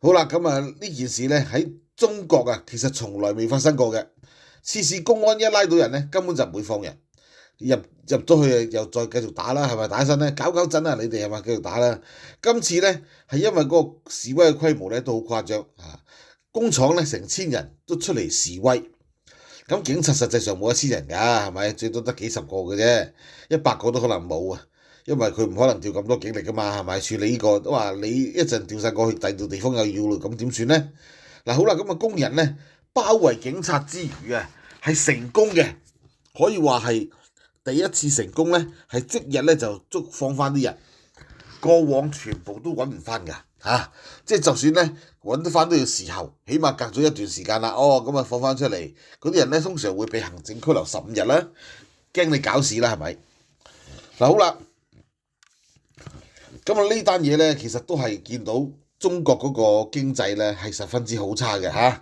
好啦，咁啊呢件事咧喺中國啊，其實從來未發生過嘅。次次公安一拉到人咧，根本就唔會放人。入咗去又再繼續打啦，係咪打起身咧？搞震啊！你哋係咪繼續打啦？今次咧係因為嗰個示威嘅規模咧都好誇張啊！工廠咧成千人都出嚟示威，咁警察實際上冇1000人㗎，係咪？最多得幾十個嘅啫，100個都可能冇啊！因為佢唔可能調咁多警力㗎嘛，係咪？處理呢個都話你一陣調晒過去第二度地方又要咯，咁點算咧？嗱好啦，咁啊工人咧包圍警察之餘啊，係成功嘅，可以話係第一次成功咧，係即日咧就捉放翻啲人，過往全部都揾唔翻㗎嚇，即係就算咧揾得翻都要時候，起碼隔咗一段時間啦，哦咁啊放翻出嚟，嗰啲人咧通常會被行政拘留15日啦，驚你搞事啦係咪？嗱好啦，咁啊呢單嘢咧其實都係見到中國嗰個經濟咧係十分之好差嘅嚇。